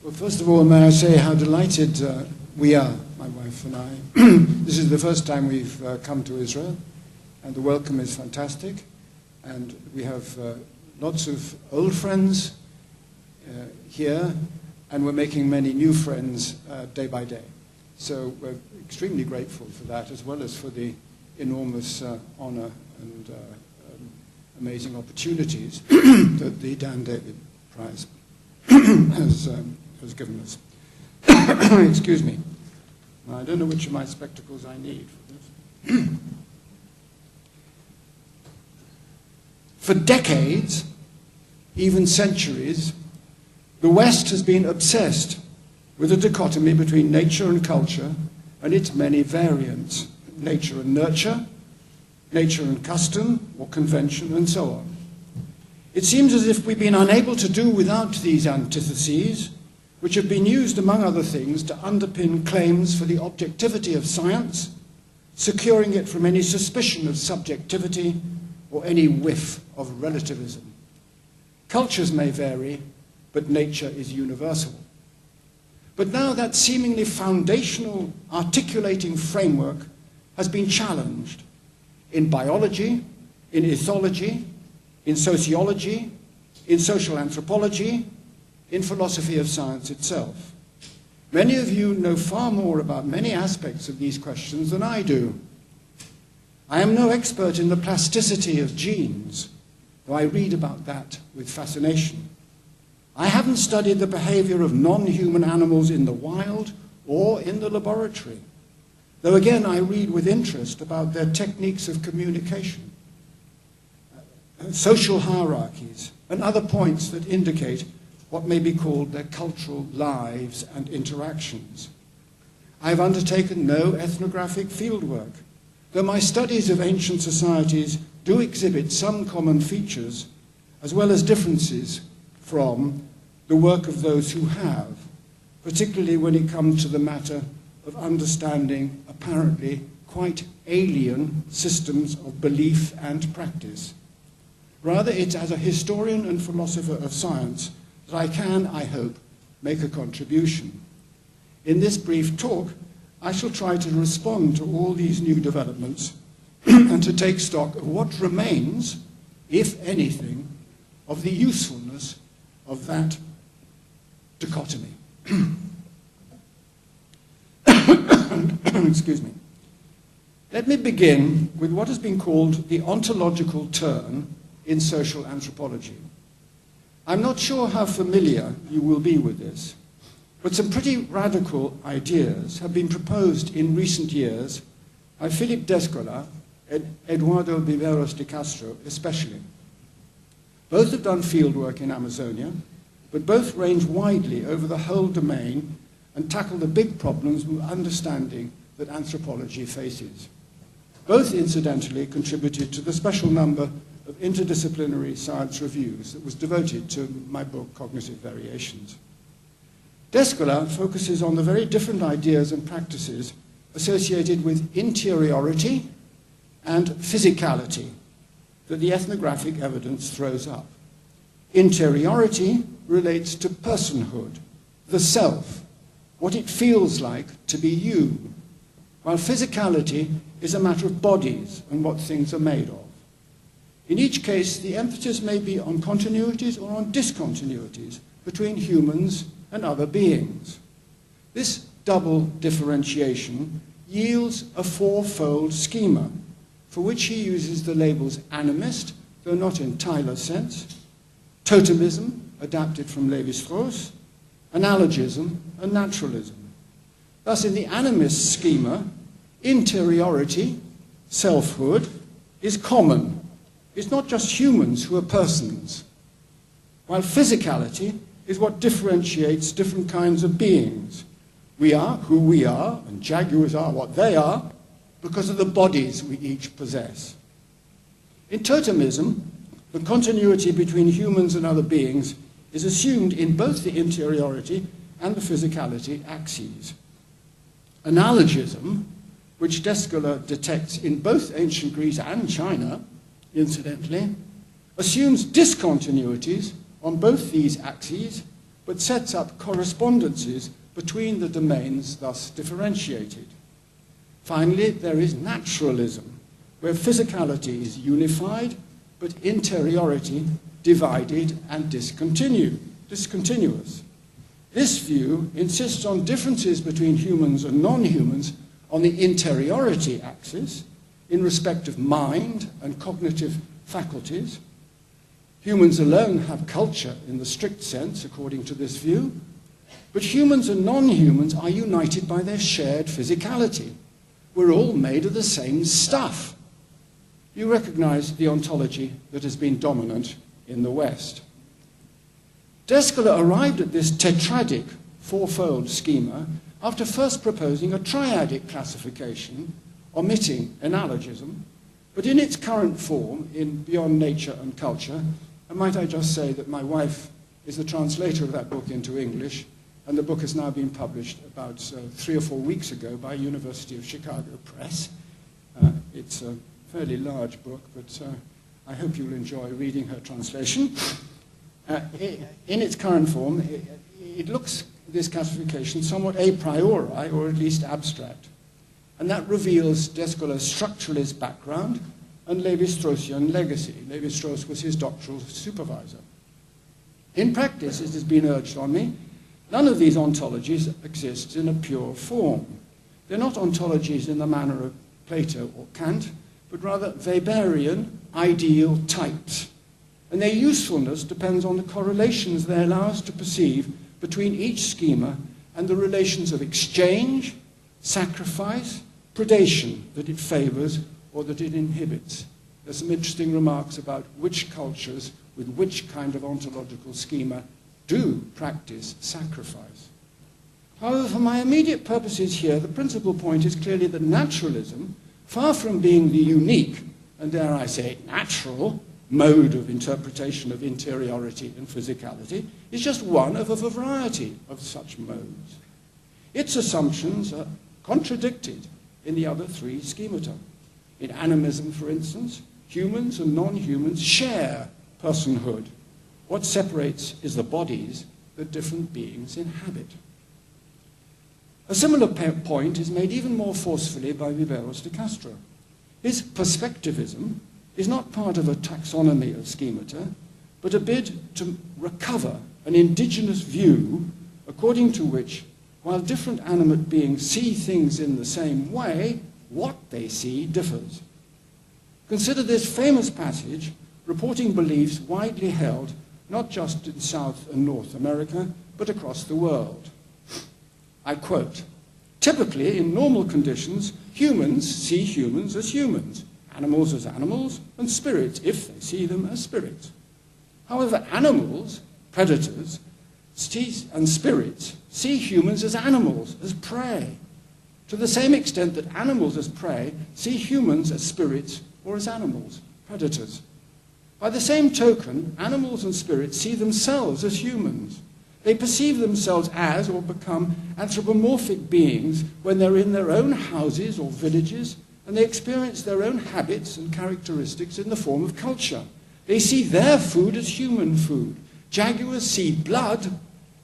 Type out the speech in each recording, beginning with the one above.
Well, first of all, may I say how delighted we are, my wife and I. This is the first time we've come to Israel, and the welcome is fantastic. And we have lots of old friends here, and we're making many new friends day by day. So we're extremely grateful for that, as well as for the enormous honor and amazing opportunities that the Dan David Prize has given us. Excuse me. I don't know which of my spectacles I need for this. For decades, even centuries, the West has been obsessed with a dichotomy between nature and culture and its many variants: nature and nurture, nature and custom or convention, and so on. It seems as if we've been unable to do without these antitheses, which have been used, among other things, to underpin claims for the objectivity of science, securing it from any suspicion of subjectivity or any whiff of relativism. Cultures may vary, but nature is universal. But now that seemingly foundational articulating framework has been challenged in biology, in ethology, in sociology, in social anthropology, in philosophy of science itself. Many of you know far more about many aspects of these questions than I do. I am no expert in the plasticity of genes, though I read about that with fascination. I haven't studied the behavior of non-human animals in the wild or in the laboratory, though again I read with interest about their techniques of communication, social hierarchies, and other points that indicate what may be called their cultural lives and interactions. I have undertaken no ethnographic fieldwork, though my studies of ancient societies do exhibit some common features, as well as differences from the work of those who have, particularly when it comes to the matter of understanding apparently quite alien systems of belief and practice. Rather, it's as a historian and philosopher of science that I can, I hope, make a contribution. In this brief talk, I shall try to respond to all these new developments and to take stock of what remains, if anything, of the usefulness of that dichotomy. Excuse me. Let me begin with what has been called the ontological turn in social anthropology. I'm not sure how familiar you will be with this, but some pretty radical ideas have been proposed in recent years by Philip Descola and Eduardo Viveros de Castro especially. Both have done fieldwork in Amazonia, but both range widely over the whole domain and tackle the big problems with understanding that anthropology faces. Both, incidentally, contributed to the special number of interdisciplinary science reviews that was devoted to my book, Cognitive Variations. Descola focuses on the very different ideas and practices associated with interiority and physicality that the ethnographic evidence throws up. Interiority relates to personhood, the self, what it feels like to be you, while physicality is a matter of bodies and what things are made of. In each case, the emphasis may be on continuities or on discontinuities between humans and other beings. This double differentiation yields a fourfold schema, for which he uses the labels animist, though not in Tyler's sense, totemism, adapted from Lévi-Strauss, analogism, and naturalism. Thus, in the animist schema, interiority, selfhood, is common. It's not just humans who are persons, while physicality is what differentiates different kinds of beings. We are who we are, and jaguars are what they are, because of the bodies we each possess. In totemism, the continuity between humans and other beings is assumed in both the interiority and the physicality axes. Analogism, which Descola detects in both ancient Greece and China, incidentally, assumes discontinuities on both these axes but sets up correspondences between the domains thus differentiated. Finally, there is naturalism, where physicality is unified, but interiority divided and discontinuous. This view insists on differences between humans and non-humans on the interiority axis in respect of mind and cognitive faculties. Humans alone have culture in the strict sense, according to this view, but humans and non-humans are united by their shared physicality. We're all made of the same stuff. You recognize the ontology that has been dominant in the West. Descola arrived at this tetradic, fourfold schema after first proposing a triadic classification, omitting analogism, but in its current form, in Beyond Nature and Culture, and might I just say that my wife is the translator of that book into English, and the book has now been published about 3 or 4 weeks ago by University of Chicago Press. It's a fairly large book, but I hope you'll enjoy reading her translation. In its current form, it looks, this classification, somewhat a priori, or at least abstract. And that reveals Descola's structuralist background and Lévi-Straussian legacy. Lévi-Strauss was his doctoral supervisor. In practice, it has been urged on me, none of these ontologies exists in a pure form. They're not ontologies in the manner of Plato or Kant, but rather Weberian ideal types. And their usefulness depends on the correlations they allow us to perceive between each schema and the relations of exchange, sacrifice, predation that it favors or that it inhibits. There's some interesting remarks about which cultures with which kind of ontological schema do practice sacrifice. However, for my immediate purposes here, the principal point is clearly that naturalism, far from being the unique, and dare I say natural, mode of interpretation of interiority and physicality, is just one of a variety of such modes. Its assumptions are contradicted in the other three schemata. In animism, for instance, humans and non-humans share personhood. What separates is the bodies that different beings inhabit. A similar point is made even more forcefully by Viveros de Castro. His perspectivism is not part of a taxonomy of schemata, but a bid to recover an indigenous view according to which, while different animate beings see things in the same way, what they see differs. Consider this famous passage reporting beliefs widely held not just in South and North America, but across the world. I quote, "Typically, in normal conditions, humans see humans as humans, animals as animals, and spirits, if they see them, as spirits. However, animals, predators, and spirits see humans as animals, as prey, to the same extent that animals as prey see humans as spirits or as animals, predators. By the same token, animals and spirits see themselves as humans. They perceive themselves as or become anthropomorphic beings when they're in their own houses or villages, and they experience their own habits and characteristics in the form of culture. They see their food as human food. Jaguars see blood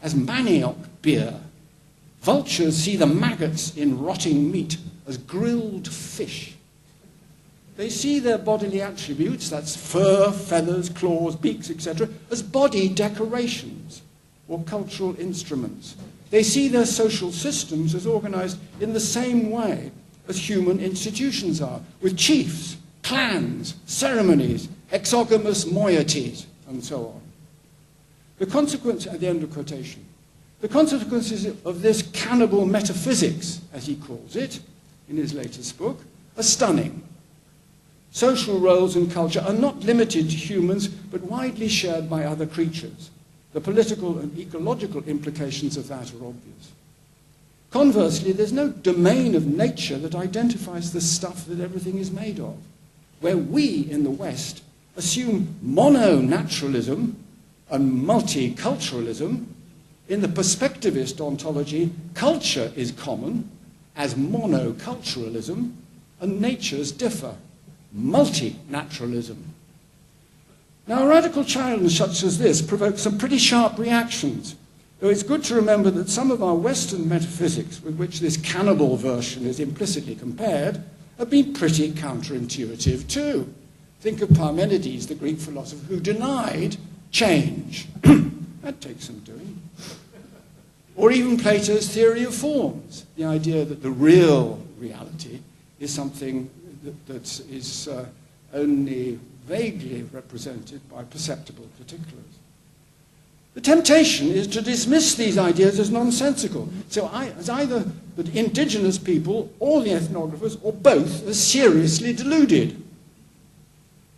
as manioc beer. Vultures see the maggots in rotting meat as grilled fish. They see their bodily attributes, that's fur, feathers, claws, beaks, etc., as body decorations or cultural instruments. They see their social systems as organized in the same way as human institutions are, with chiefs, clans, ceremonies, exogamous moieties, and so on. The consequence, at the end of quotation, the consequences of this cannibal metaphysics, as he calls it, in his latest book, are stunning. Social roles and culture are not limited to humans, but widely shared by other creatures. The political and ecological implications of that are obvious. Conversely, there's no domain of nature that identifies the stuff that everything is made of. Where we in the West assume mono-naturalism and multiculturalism, in the perspectivist ontology, culture is common as monoculturalism, and natures differ, multinaturalism. Now, a radical challenge such as this provokes some pretty sharp reactions. Though it's good to remember that some of our Western metaphysics, with which this cannibal version is implicitly compared, have been pretty counterintuitive too. Think of Parmenides, the Greek philosopher, who denied change. That takes some doing. Or even Plato's theory of forms, the idea that the real reality is something that is only vaguely represented by perceptible particulars. The temptation is to dismiss these ideas as nonsensical. So as either the indigenous people or the ethnographers or both are seriously deluded.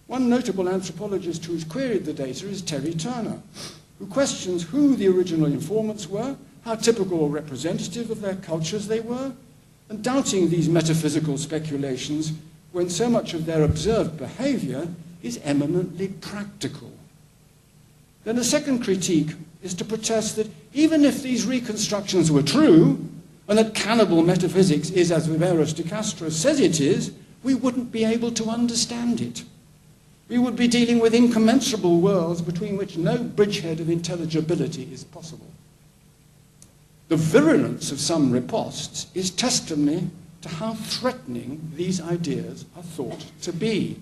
One notable anthropologist who's queried the data is Terry Turner, who questions who the original informants were, how typical or representative of their cultures they were, and doubting these metaphysical speculations when so much of their observed behavior is eminently practical. Then a second critique is to protest that even if these reconstructions were true, and that cannibal metaphysics is as Viveros de Castro says it is, we wouldn't be able to understand it. We would be dealing with incommensurable worlds between which no bridgehead of intelligibility is possible. The virulence of some riposts is testimony to how threatening these ideas are thought to be.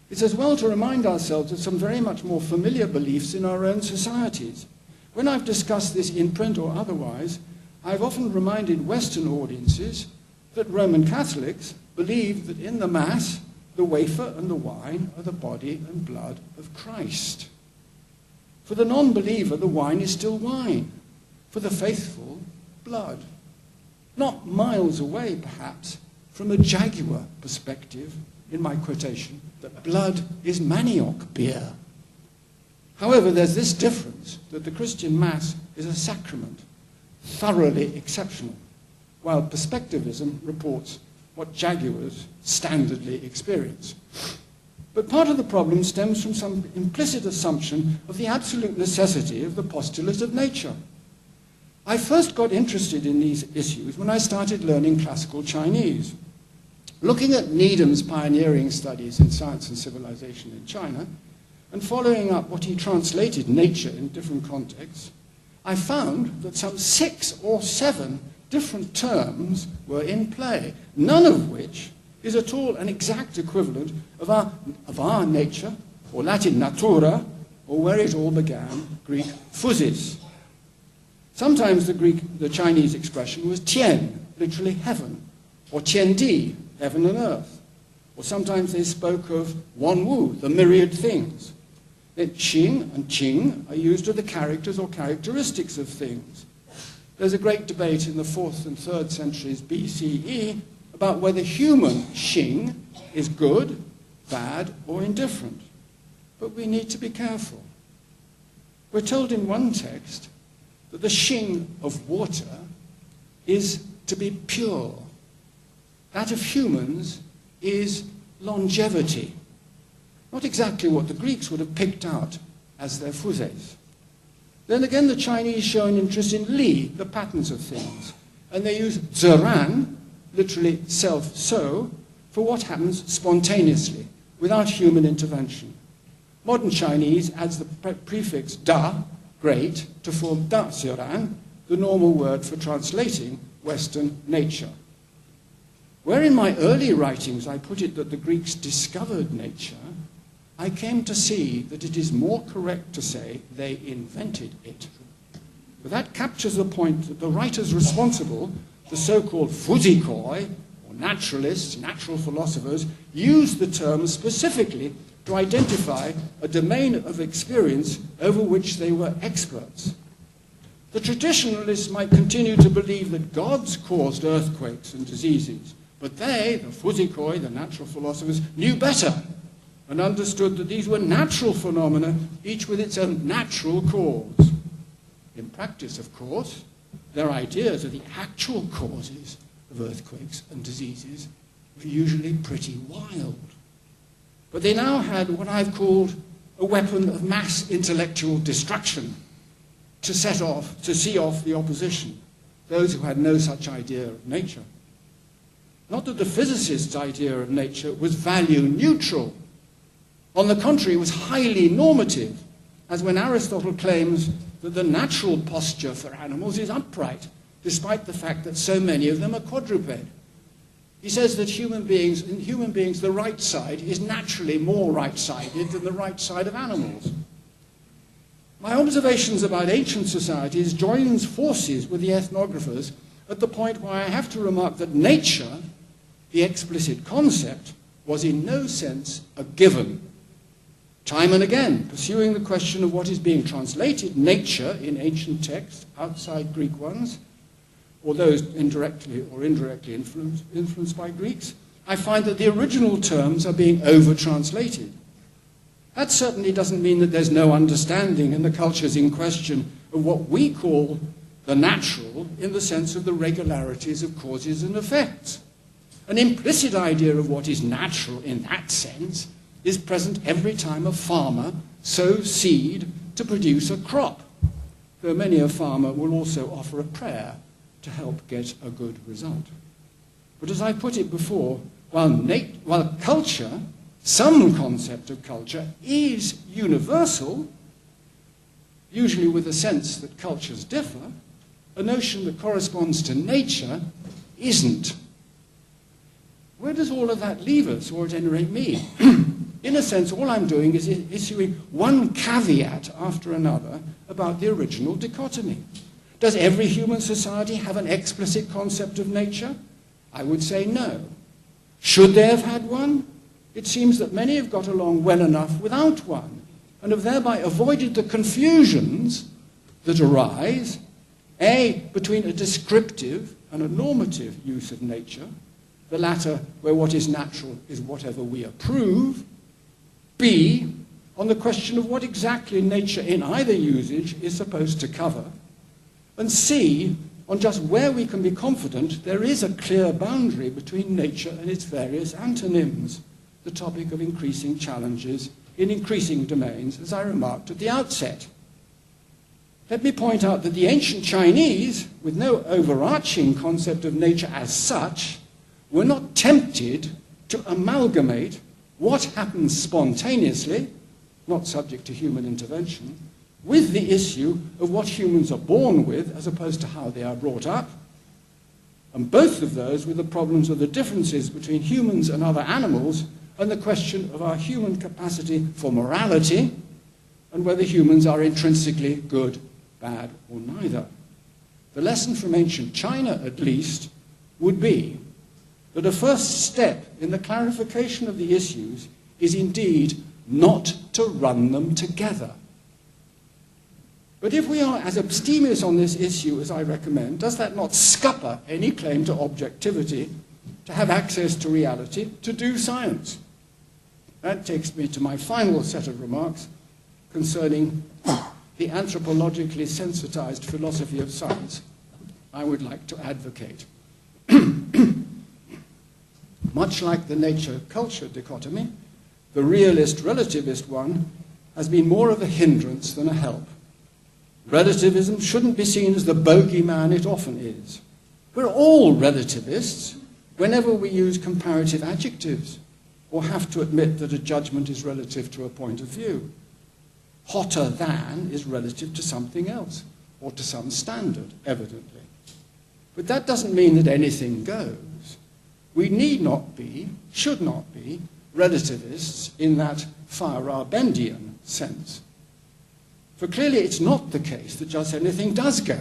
It's as well to remind ourselves of some very much more familiar beliefs in our own societies. When I've discussed this in print or otherwise, I've often reminded Western audiences that Roman Catholics believe that in the Mass, the wafer and the wine are the body and blood of Christ. For the non-believer, the wine is still wine. For the faithful, blood. Not miles away, perhaps, from a Jaguar perspective, in my quotation, that blood is manioc beer. However, there's this difference, that the Christian Mass is a sacrament, thoroughly exceptional, while perspectivism reports what Jaguars standardly experience. But part of the problem stems from some implicit assumption of the absolute necessity of the postulate of nature. I first got interested in these issues when I started learning classical Chinese. Looking at Needham's pioneering studies in science and civilization in China, and following up what he translated nature in different contexts, I found that some 6 or 7 different terms were in play, none of which is at all an exact equivalent of our nature, or Latin natura, or where it all began, Greek physis. Sometimes the Chinese expression was tian, literally heaven, or tiandi, heaven and earth. Or sometimes they spoke of wanwu, the myriad things. Then qing and qing are used of the characters or characteristics of things. There's a great debate in the 4th and 3rd centuries BCE about whether human xing is good, bad, or indifferent. But we need to be careful. We're told in one text that the xing of water is to be pure. That of humans is longevity. Not exactly what the Greeks would have picked out as their physis. Then again, the Chinese show an interest in li, the patterns of things. And they use ziran, literally self-so, for what happens spontaneously, without human intervention. Modern Chinese adds the prefix da, great, to form da ziran, the normal word for translating Western nature. Where in my early writings I put it that the Greeks discovered nature, I came to see that it is more correct to say they invented it. But that captures the point that the writers responsible, the so-called physicoi, or naturalists, natural philosophers, used the term specifically to identify a domain of experience over which they were experts. The traditionalists might continue to believe that gods caused earthquakes and diseases, but they, the physicoi, the natural philosophers, knew better and understood that these were natural phenomena, each with its own natural cause. In practice, of course, their ideas of the actual causes of earthquakes and diseases were usually pretty wild. But they now had what I've called a weapon of mass intellectual destruction to see off the opposition, those who had no such idea of nature. Not that the physicist's idea of nature was value neutral. On the contrary, it was highly normative, as when Aristotle claims that the natural posture for animals is upright, despite the fact that so many of them are quadruped. He says that in human beings, the right side is naturally more right-sided than the right side of animals. My observations about ancient societies joins forces with the ethnographers at the point where I have to remark that nature, the explicit concept, was in no sense a given. Time and again, pursuing the question of what is being translated, nature, in ancient texts, outside Greek ones, or those indirectly or indirectly influenced by Greeks, I find that the original terms are being over-translated. That certainly doesn't mean that there's no understanding in the cultures in question of what we call the natural in the sense of the regularities of causes and effects. An implicit idea of what is natural in that sense is present every time a farmer sows seed to produce a crop, though many a farmer will also offer a prayer to help get a good result. But as I put it before, while culture, some concept of culture, is universal, usually with a sense that cultures differ, a notion that corresponds to nature isn't. Where does all of that leave us, or at any rate me? In a sense, all I'm doing is issuing one caveat after another about the original dichotomy. Does every human society have an explicit concept of nature? I would say no. Should they have had one? It seems that many have got along well enough without one, and have thereby avoided the confusions that arise, A, between a descriptive and a normative use of nature, the latter where what is natural is whatever we approve, B, on the question of what exactly nature in either usage is supposed to cover, and C, on just where we can be confident there is a clear boundary between nature and its various antonyms, the topic of increasing challenges in increasing domains, as I remarked at the outset. Let me point out that the ancient Chinese, with no overarching concept of nature as such, were not tempted to amalgamate what happens spontaneously, not subject to human intervention, with the issue of what humans are born with as opposed to how they are brought up, and both of those with the problems of the differences between humans and other animals and the question of our human capacity for morality and whether humans are intrinsically good, bad, or neither. The lesson from ancient China, at least, would be that a first step in the clarification of the issues is indeed not to run them together. But if we are as abstemious on this issue as I recommend, does that not scupper any claim to objectivity, to have access to reality, to do science? That takes me to my final set of remarks concerning the anthropologically sensitized philosophy of science I would like to advocate. Much like the nature-culture dichotomy, the realist-relativist one has been more of a hindrance than a help. Relativism shouldn't be seen as the bogeyman it often is. We're all relativists whenever we use comparative adjectives or have to admit that a judgment is relative to a point of view. Hotter than is relative to something else or to some standard, evidently. But that doesn't mean that anything goes. We need not be, should not be, relativists in that Feyerabенdian sense. For clearly it's not the case that just anything does go.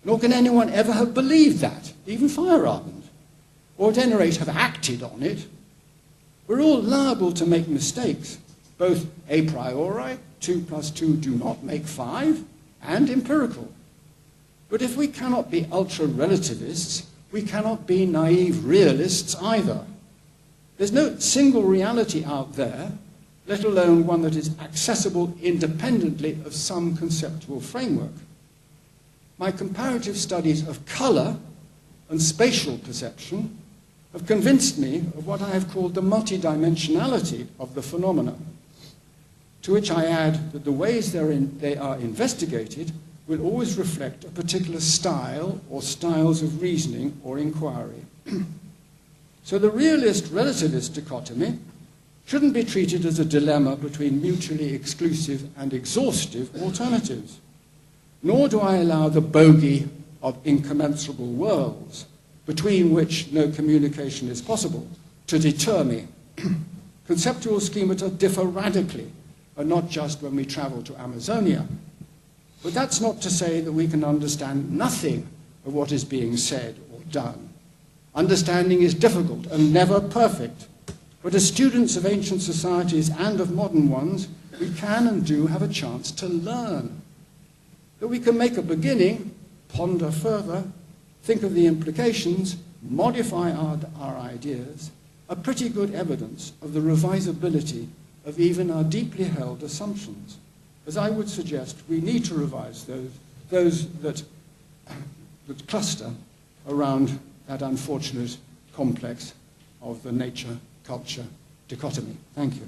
Nor can anyone ever have believed that, even Feyerabend, or at any rate have acted on it. We're all liable to make mistakes, both a priori, 2 + 2 do not make 5, and empirical. But if we cannot be ultra-relativists, we cannot be naive realists either. There's no single reality out there, let alone one that is accessible independently of some conceptual framework. My comparative studies of color and spatial perception have convinced me of what I have called the multidimensionality of the phenomena, to which I add that the ways they are investigated will always reflect a particular style or styles of reasoning or inquiry. So the realist-relativist dichotomy shouldn't be treated as a dilemma between mutually exclusive and exhaustive alternatives. Nor do I allow the bogey of incommensurable worlds, between which no communication is possible, to deter me. Conceptual schemata differ radically, and not just when we travel to Amazonia. But that's not to say that we can understand nothing of what is being said or done. Understanding is difficult and never perfect. But as students of ancient societies and of modern ones, we can and do have a chance to learn. That we can make a beginning, ponder further, think of the implications, modify our ideas, are pretty good evidence of the revisability of even our deeply held assumptions. As I would suggest, we need to revise those that cluster around that unfortunate complex of the nature-culture dichotomy. Thank you.